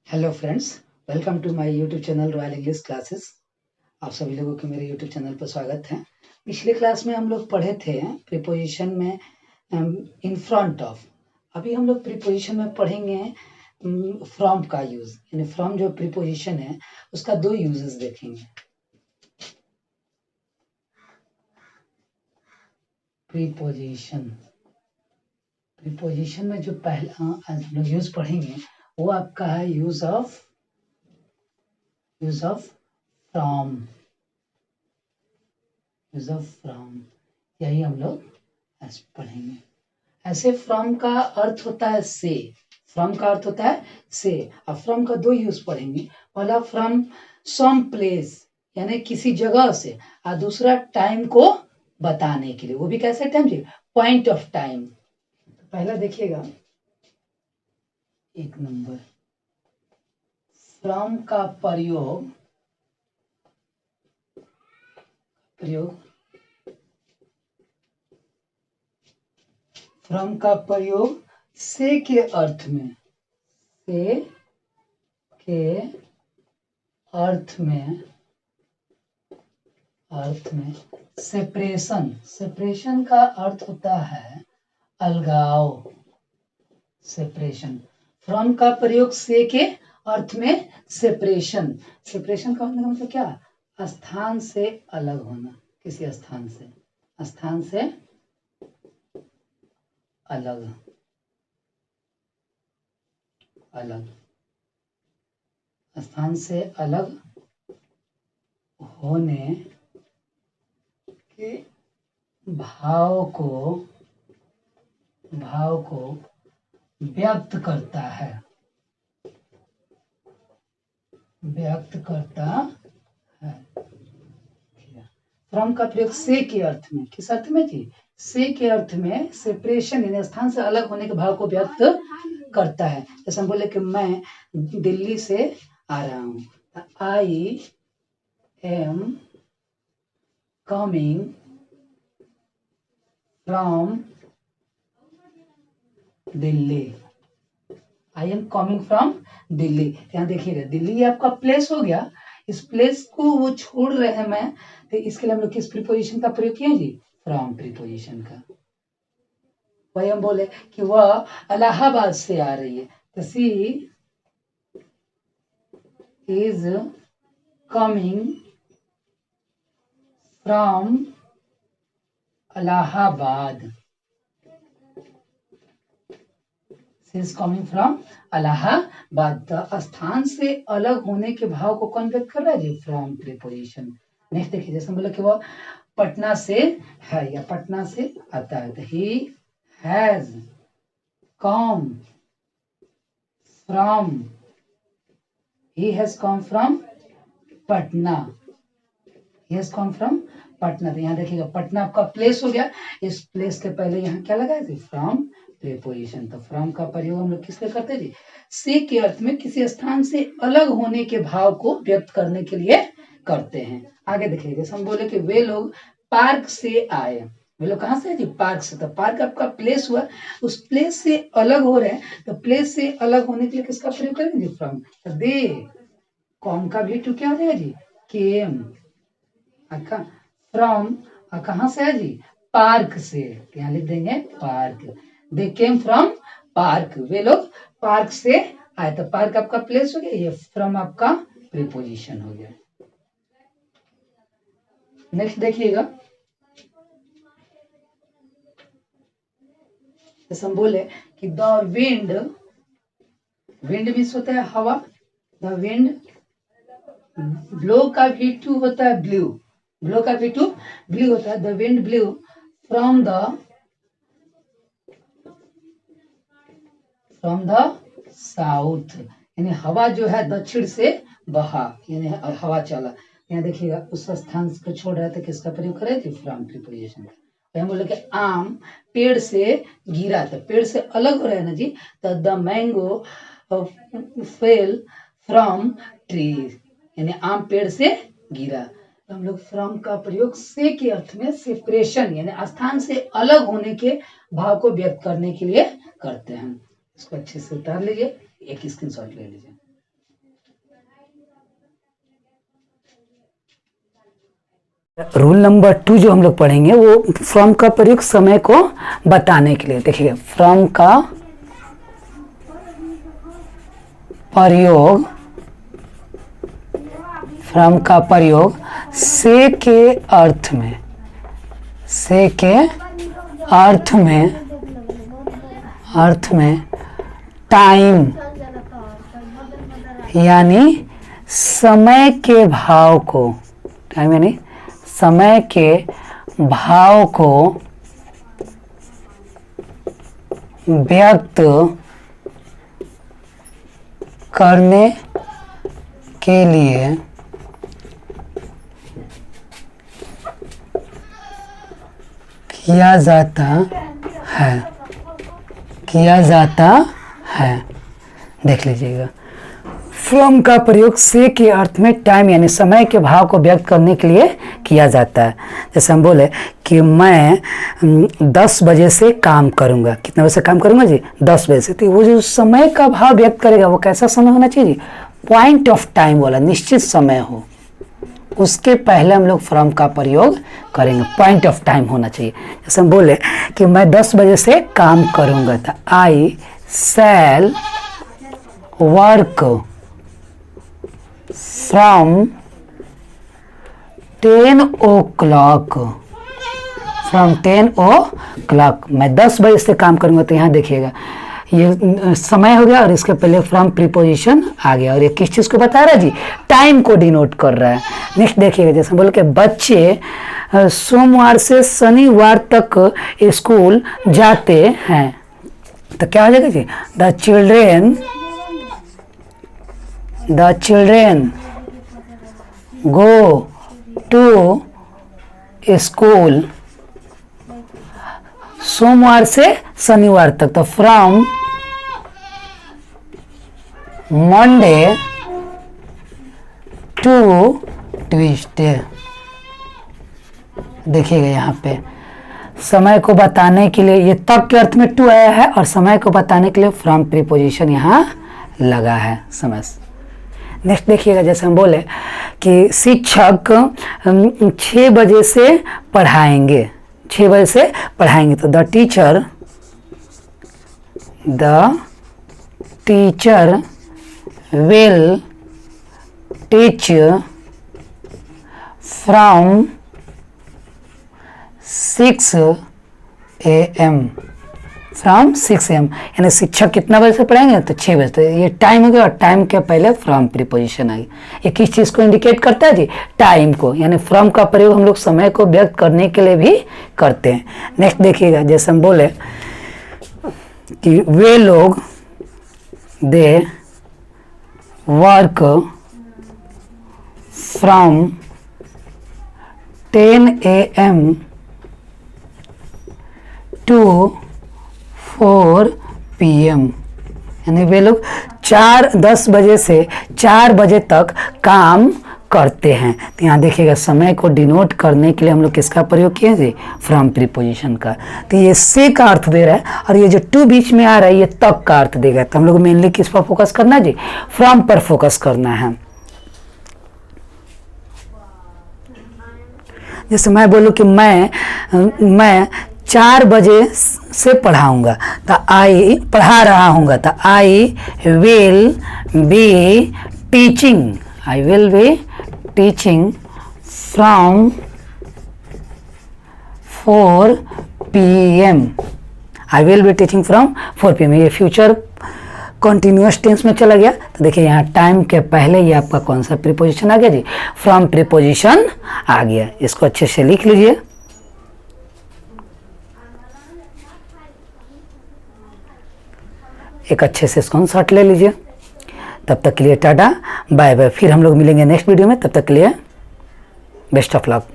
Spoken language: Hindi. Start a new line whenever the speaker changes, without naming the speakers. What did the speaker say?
Hello friends, welcome to my YouTube channel royal English classes. आप सभी लोगों के मेरे यूट्यूब चैनल पर स्वागत है। पिछले क्लास में हम लोग पढ़े थे प्रीपोजिशन में इन फ्रंट ऑफ। अभी हम लोग प्रीपोजिशन में पढ़ेंगे फ्रॉम का यूज, यानी फ्रॉम जो प्रीपोजिशन है उसका दो यूजेस देखेंगे। प्रीपोजिशन में जो पहला हम लोग यूज पढ़ेंगे वो आपका है यूज ऑफ फ्रॉम। यही हम लोग ऐसे पढ़ेंगे। ऐसे फ्रॉम का अर्थ होता है से। फ्रॉम का अर्थ होता है से। अब फ्रॉम का दो यूज पढ़ेंगे। पहला फ्रॉम सम प्लेस, यानी किसी जगह से, और दूसरा टाइम को बताने के लिए। वो भी कैसे टाइम जी, पॉइंट ऑफ टाइम। पहला देखिएगा, एक नंबर, फ्रॉम का प्रयोग फ्रॉम का प्रयोग से के अर्थ में, सेपरेशन का अर्थ होता है अलगाव। सेपरेशन। फ्रॉम का प्रयोग से के अर्थ में सेपरेशन का मतलब क्या? स्थान से अलग होना। किसी स्थान से अलग स्थान से अलग होने के भाव को व्यक्त करता है। फ्रॉम का प्रयोग से के अर्थ में, किस अर्थ में जी? से के अर्थ में सेपरेशन, यानी स्थान से अलग होने के भाव को व्यक्त करता है। जैसे हम बोले कि मैं दिल्ली से आ रहा हूँ, I am coming from Delhi. I am coming from Delhi. यहाँ देखिएगा, दिल्ली आपका प्लेस हो गया। इस प्लेस को वो छोड़ रहे हैं मैं, तो इसके लिए हम लोग किस प्रीपोजिशन का प्रयोग किए जी? फ्रॉम प्रीपोजिशन का। वही हम बोले कि वह इलाहाबाद से आ रही है, तो she is coming from Allahabad. Is coming from Allahabad. स्थान से अलग होने के भाव को कौन व्यक्त कर रहा है जी? From preposition. नेक्स्ट देखिए, जैसे बोला कि वो पटना से है या पटना से आता है, तो he has come from Patna. तो यहाँ देखिएगा, पटना आपका प्लेस हो गया। इस प्लेस के पहले यहाँ क्या लगा है? From preposition. तो फ्रॉम का प्रयोग हम लोग किस लिए करते हैं जी? से के अर्थ में किसी स्थान से अलग होने के भाव को व्यक्त करने के लिए करते हैं। आगे देखिए, जैसे हम बोले कि वे लोग पार्क से आए। वे लोग कहाँ से है जी? पार्क से। तो पार्क आपका प्लेस हुआ, उस प्लेस से अलग हो रहे हैं, तो प्लेस से अलग होने के लिए किसका प्रयोग करेंगे जी? फ्रॉम। तो दे कॉम का भी टू क्या हो जाएगा जी? केम। फ्रॉम कहाँ से है जी? पार्क से। यहाँ लिख देंगे park. They came from park. वे लोग पार्क से आए। तो पार्क आपका प्लेस हो गया, ये फ्रॉम आपका प्रीपोजिशन हो गया। नेक्स्ट देखिएगा, जैसे हम बोले कि द विंड मीन्स होता है हवा। द विंड ब्लो का भी टू होता है ब्लू। ब्लो का भी टू ब्लू होता है। The wind blue from the south, यानी हवा जो है दक्षिण से बहा, यानी हवा चला। यहाँ देखिएगा, उस स्थान को छोड़ रहा है, तो किसका प्रयोग करे थे? फ्रॉम प्रीपोजिशन का। हम बोले कि आम पेड़ से गिरा, तो पेड़ से अलग हो रहा है ना जी, तो the mango fell from tree, यानी आम पेड़ से गिरा। तो हम लोग फ्रॉम का प्रयोग से के अर्थ में सेपरेशन, यानी स्थान से अलग होने के भाव को व्यक्त करने के लिए करते हैं। इसको अच्छे से उतार लीजिए, एक स्क्रीनशॉट ले लीजिए। रूल नंबर 2 जो हम लोग पढ़ेंगे वो फ्रॉम का प्रयोग समय को बताने के लिए। देखिए फ्रॉम का प्रयोग से के अर्थ में टाइम यानी समय के भाव को, टाइम यानी समय के भाव को व्यक्त करने के लिए किया जाता है। देख लीजिएगा, फ्रॉम का प्रयोग से के अर्थ में टाइम यानी समय के भाव को व्यक्त करने के लिए किया जाता है। जैसे हम बोले कि मैं 10 बजे से काम करूंगा। कितने बजे से काम करूंगा जी? 10 बजे से। तो वो जो समय का भाव व्यक्त करेगा वो कैसा समय होना चाहिए जी? पॉइंट ऑफ टाइम वाला, निश्चित समय हो, उसके पहले हम लोग फ्रॉम का प्रयोग करेंगे। पॉइंट ऑफ टाइम होना चाहिए। जैसे हम बोले कि मैं 10 बजे से काम करूंगा, तो आई शैल वर्क फ्रॉम 10 o'clock। मैं 10 बजे से काम करूंगा। तो यहाँ देखिएगा ये समय हो गया और इसके पहले फ्रॉम प्रीपोजिशन आ गया, और ये किस चीज़ को बता रहा है जी? टाइम को डिनोट कर रहा है। नेक्स्ट देखिएगा, जैसे बोल के बच्चे सोमवार से शनिवार तक स्कूल जाते हैं, तो क्या हो जाएगा जी? The children go to school सोमवार से शनिवार तक। तो फ्रॉम मंडे टू ट्यूसडे। देखिएगा यहाँ पे समय को बताने के लिए ये तक के अर्थ में टू आया है, और समय को बताने के लिए फ्रॉम प्रीपोजिशन यहाँ लगा है। समझ। नेक्स्ट देखिएगा, जैसे हम बोले कि शिक्षक 6 बजे से पढ़ाएंगे। 6 बजे से पढ़ाएंगे, तो the teacher will teach from 6 AM। From 6 AM यानी शिक्षक कितना बजे से पढ़ाएंगे? तो 6 बजे। तो ये टाइम हो गया, और टाइम के पहले फ्रॉम प्रीपोजिशन आई। ये किस चीज़ को इंडिकेट करता है जी? टाइम को। यानी फ्रॉम का प्रयोग हम लोग समय को व्यक्त करने के लिए भी करते हैं। नेक्स्ट देखिएगा, जैसे हम बोले कि वे लोग they work from 10 AM to 4 PM। यानी वे लोग 10 बजे से 4 बजे तक काम करते हैं। तो यहाँ देखिएगा समय को डिनोट करने के लिए हम लोग किसका प्रयोग किए थे? फ्रॉम प्रीपोजिशन का। तो ये से का अर्थ दे रहा है, और ये जो टू बीच में आ रहा है ये तक का अर्थ देगा। तो हम लोग मेनली किस पर फोकस करना है जी? फ्रॉम पर फोकस करना है। जैसे मैं बोलूँ कि मैं 4 बजे से पढ़ाऊंगा, तो पढ़ा रहा हूँगा, तो I will be teaching from 4 PM। I will be teaching from 4 PM। ये फ्यूचर कॉन्टिन्यूअस टेंस में चला गया। तो देखिए यहाँ टाइम के पहले ये आपका कौन सा प्रीपोजिशन आ गया जी? फ्रॉम प्रीपोजिशन आ गया। इसको अच्छे से लिख लीजिए। एक अच्छे से स्क्रीनशॉट ले लीजिए। तब तक के लिए टाटा बाय बाय। फिर हम लोग मिलेंगे नेक्स्ट वीडियो में। तब तक के लिए बेस्ट ऑफ लक।